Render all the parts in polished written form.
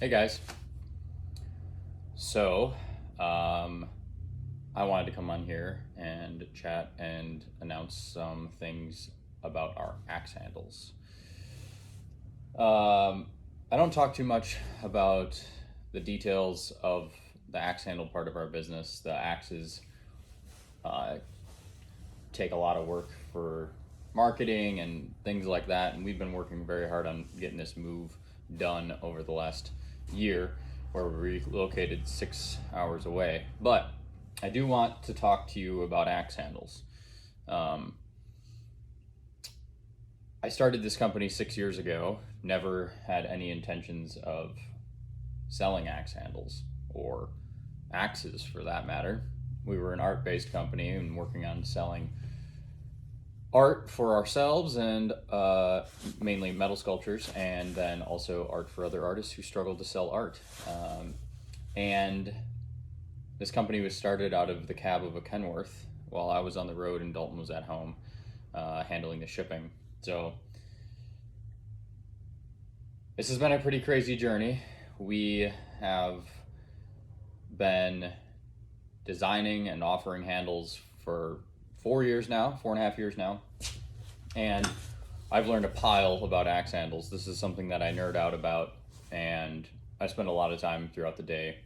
Hey guys. So, I wanted to come on here and chat and announce some things about our axe handles. I don't talk too much about the details of the axe handle part of our business. The axes uh, take a lot of work for marketing and things like that, and we've been working very hard on getting this move done over the last year, where we relocated 6 hours away. But I do want to talk to you about axe handles. Um, I started this company 6 years ago, never had any intentions of selling axe handles or axes for that matter. We were an art based company and working on selling art for ourselves and mainly metal sculptures, and then also art for other artists who struggle to sell art. And this company was started out of the cab of a Kenworth while I was on the road and Dalton was at home handling the shipping. So this has been a pretty crazy journey. We have been designing and offering handles for 4 years now, 4.5 years now, and I've learned a pile about axe handles. This is something that I nerd out about, and I spend a lot of time throughout the day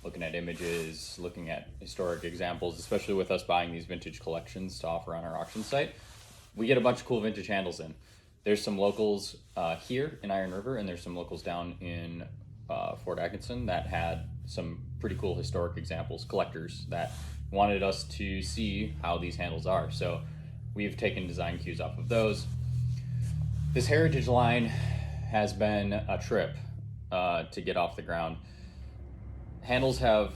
looking at images, looking at historic examples, especially with us buying these vintage collections to offer on our auction site. We get a bunch of cool vintage handles in. There's some locals here in Iron River, and there's some locals down in Fort Atkinson that had some pretty cool historic examples, collectors that wanted us to see how these handles are. So we've taken design cues off of those. This heritage line has been a trip to get off the ground. Handles have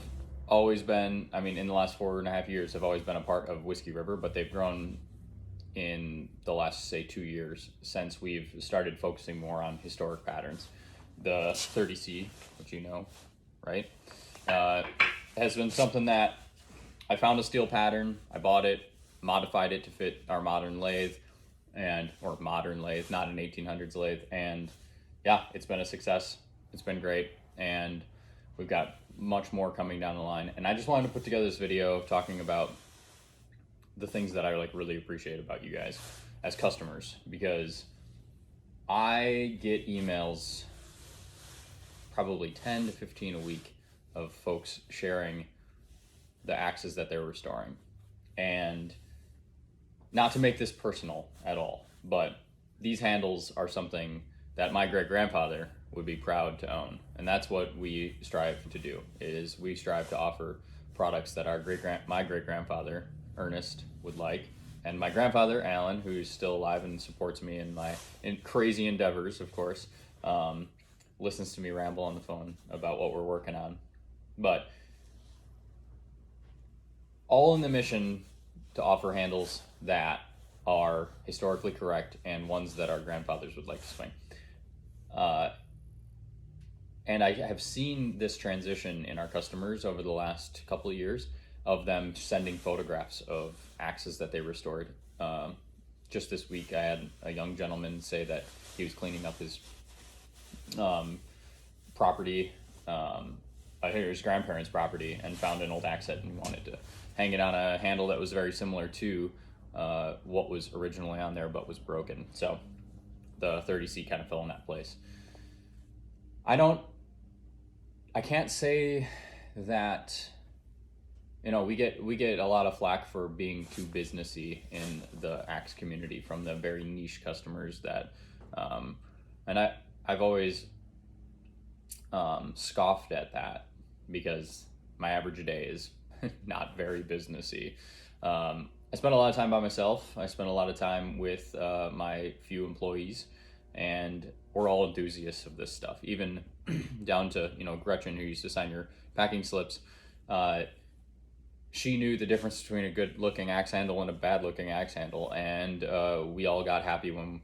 always been, in the last 4.5 years, have always been a part of Whiskey River, but they've grown in the last, say, 2 years since we've started focusing more on historic patterns. The 30C, which you know, right, has been something that I found a steel pattern, I bought it, modified it to fit our modern lathe, or modern lathe, not an 1800s lathe, and yeah, it's been a success. It's been great, and we've got much more coming down the line. And I just wanted to put together this video talking about the things that I really appreciate about you guys as customers, because I get emails probably 10 to 15 a week of folks sharing the axes that they're restoring. And not to make this personal at all, but these handles are something that my great grandfather would be proud to own. And that's what we strive to do, is we strive to offer products that my great grandfather Ernest would like, and my grandfather Alan, who's still alive and supports me in my crazy endeavors, of course, listens to me ramble on the phone about what we're working on. But all in the mission to offer handles that are historically correct and ones that our grandfathers would like to swing. And I have seen this transition in our customers over the last couple of years, of them sending photographs of axes that they restored. Just this week, I had a young gentleman say that he was cleaning up his property, his grandparents' property, and found an old axe head and wanted to hang it on a handle that was very similar to what was originally on there but was broken. So the 30C kind of fell in that place. I can't say that, we get a lot of flack for being too businessy in the axe community from the very niche customers that, and I've always scoffed at that, because my average day is not very businessy. I spend a lot of time by myself. I spend a lot of time with my few employees, and we're all enthusiasts of this stuff, even down to, Gretchen, who used to sign your packing slips. She knew the difference between a good looking axe handle and a bad looking axe handle, and we all got happy when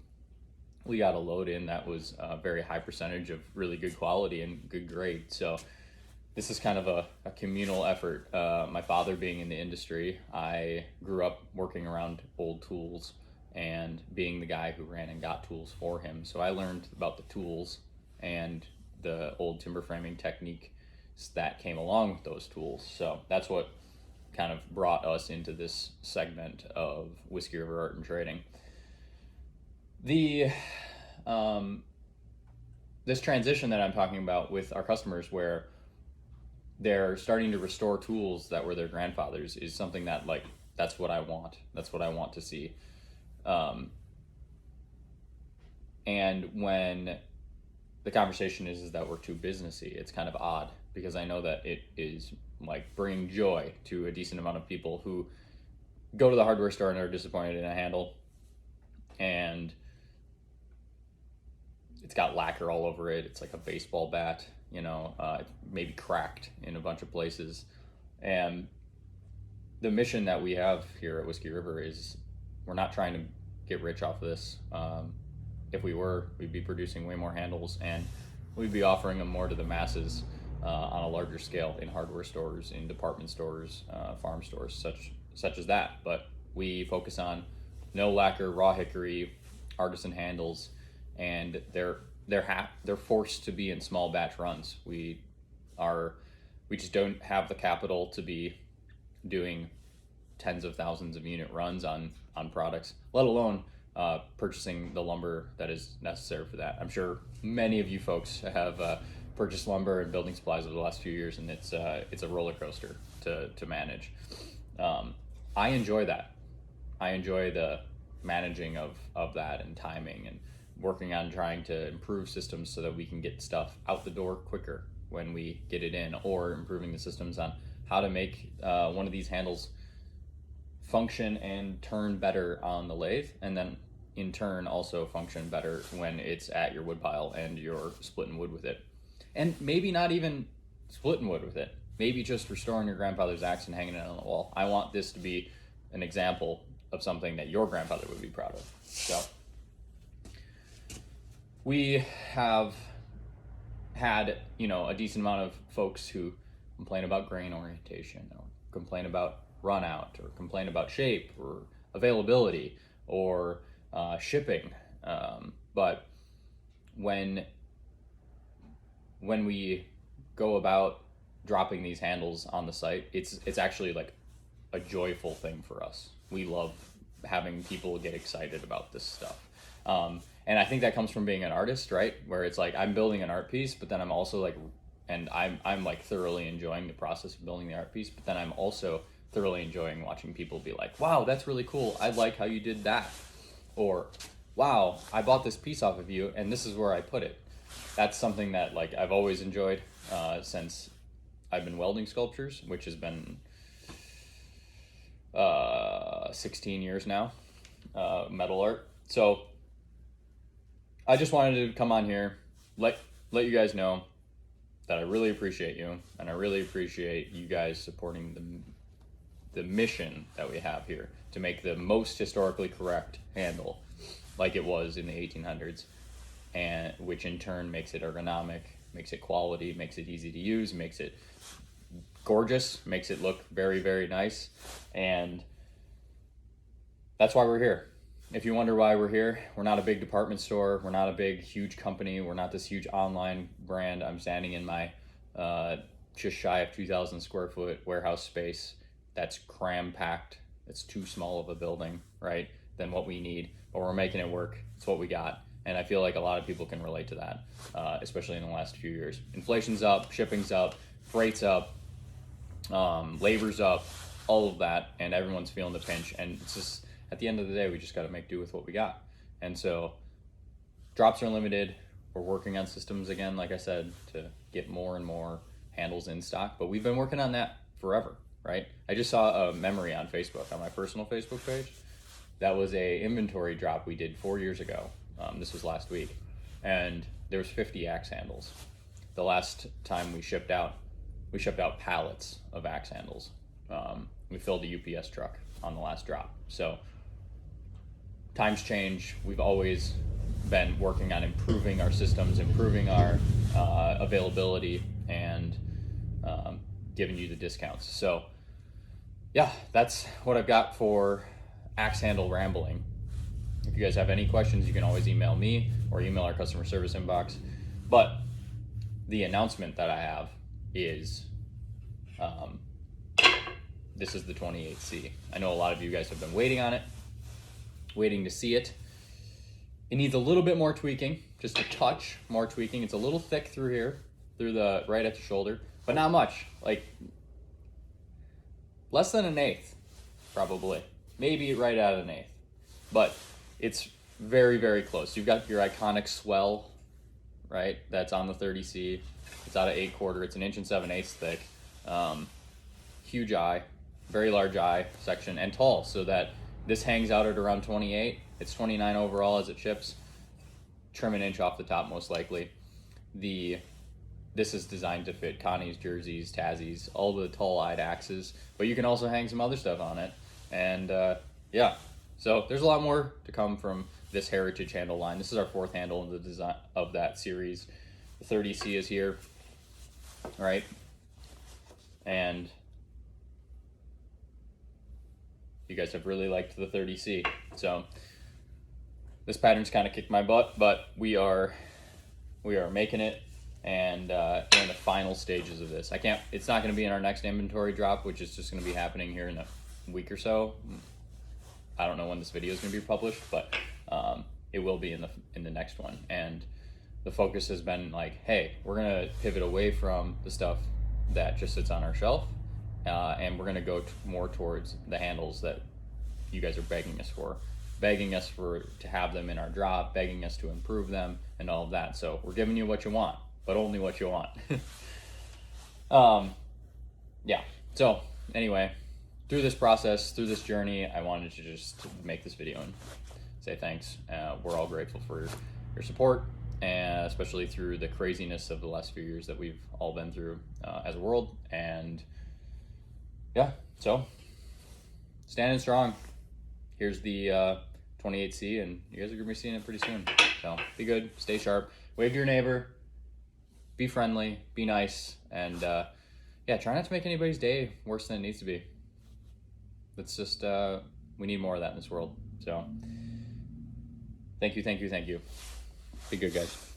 we got a load in that was a very high percentage of really good quality and good grade. So this is kind of a communal effort. My father being in the industry, I grew up working around old tools and being the guy who ran and got tools for him. So I learned about the tools and the old timber framing technique that came along with those tools. So that's what kind of brought us into this segment of Whiskey River Art and Trading. The this transition that I'm talking about with our customers, where they're starting to restore tools that were their grandfathers, is something that, like, that's what I want. That's what I want to see. And when the conversation is that we're too businessy, it's kind of odd, because I know that it is like bringing joy to a decent amount of people who go to the hardware store and are disappointed in a handle, and it's got lacquer all over it. It's like a baseball bat, it's maybe cracked in a bunch of places. And the mission that we have here at Whiskey River is, we're not trying to get rich off of this. If we were, we'd be producing way more handles, and we'd be offering them more to the masses on a larger scale in hardware stores, in department stores, farm stores, such as that. But we focus on no lacquer, raw hickory, artisan handles, and they're forced to be in small batch runs. We just don't have the capital to be doing tens of thousands of unit runs on products, let alone purchasing the lumber that is necessary for that. I'm sure many of you folks have purchased lumber and building supplies over the last few years, and it's a roller coaster to manage. I enjoy that. I enjoy the managing of that, and timing, and working on trying to improve systems so that we can get stuff out the door quicker when we get it in, or improving the systems on how to make one of these handles function and turn better on the lathe, and then in turn also function better when it's at your wood pile and you're splitting wood with it. And maybe not even splitting wood with it, maybe just restoring your grandfather's axe and hanging it on the wall. I want this to be an example of something that your grandfather would be proud of. So we have had, a decent amount of folks who complain about grain orientation, or complain about run out, or complain about shape, or availability, or shipping. But when we go about dropping these handles on the site, it's actually like a joyful thing for us. We love having people get excited about this stuff. And I think that comes from being an artist, right? Where it's like, I'm building an art piece, but then I'm also like, and I'm like thoroughly enjoying the process of building the art piece, but then I'm also thoroughly enjoying watching people be like, wow, that's really cool. I like how you did that. Or, wow, I bought this piece off of you and this is where I put it. That's something that, like, I've always enjoyed since I've been welding sculptures, which has been 16 years now, metal art. So I just wanted to come on here, let you guys know that I really appreciate you, and I really appreciate you guys supporting the mission that we have here to make the most historically correct handle like it was in the 1800s, and which in turn makes it ergonomic, makes it quality, makes it easy to use, makes it gorgeous, makes it look very, very nice. And that's why we're here. If you wonder why we're here, we're not a big department store. We're not a big, huge company. We're not this huge online brand. I'm standing in my just shy of 2,000 square foot warehouse space that's cram-packed. It's too small of a building, right, than what we need. But we're making it work. It's what we got. And I feel like a lot of people can relate to that, especially in the last few years. Inflation's up, shipping's up, freight's up, labor's up, all of that, and everyone's feeling the pinch. And it's just, at the end of the day, we just got to make do with what we got. And so drops are limited. We're working on systems again, like I said, to get more and more handles in stock. But we've been working on that forever, right? I just saw a memory on Facebook, on my personal Facebook page. That was a inventory drop we did 4 years ago. This was last week. And there was 50 axe handles. The last time we shipped out pallets of axe handles. We filled a UPS truck on the last drop. So times change. We've always been working on improving our systems, improving our availability, and giving you the discounts. So yeah, that's what I've got for axe handle rambling. If you guys have any questions, you can always email me or email our customer service inbox. But the announcement that I have is this is the 28C. I know a lot of you guys have been waiting on it, waiting to see it. It needs a little bit more tweaking, just a touch more tweaking. It's a little thick through here, through the right at the shoulder, but not much. Like less than 1/8, probably. Maybe right at 1/8. But it's very, very close. You've got your iconic swell, right? That's on the 30C. It's out of 8/4. It's 1 7/8 thick. Huge eye, very large eye section, and tall, so that this hangs out at around 28. It's 29 overall as it ships. Trim 1 inch off the top, most likely. This is designed to fit Connie's, jerseys, Tazzie's, all the tall-eyed axes, but you can also hang some other stuff on it. And yeah, so there's a lot more to come from this heritage handle line. This is our 4th handle in the design of that series. The 30C is here, right? And you guys have really liked the 30C. So this pattern's kind of kicked my butt, but we are making it, and we're in the final stages of this. It's not going to be in our next inventory drop, which is just going to be happening here in a week or so. I don't know when this video is going to be published, but it will be in the next one. And the focus has been like, hey, we're going to pivot away from the stuff that just sits on our shelf, and we're going to go more towards the handles that you guys are begging us to have them in our drop, begging us to improve them, and all of that. So we're giving you what you want, but only what you want. Yeah. So anyway, through this process, through this journey, I wanted to just make this video and say thanks. We're all grateful for your support, and especially through the craziness of the last few years that we've all been through as a world. And yeah, so standing strong. Here's the 28C, and you guys are gonna be seeing it pretty soon. So be good, stay sharp, wave to your neighbor, be friendly, be nice, and yeah, try not to make anybody's day worse than it needs to be. That's just, we need more of that in this world. So thank you. Be good, guys.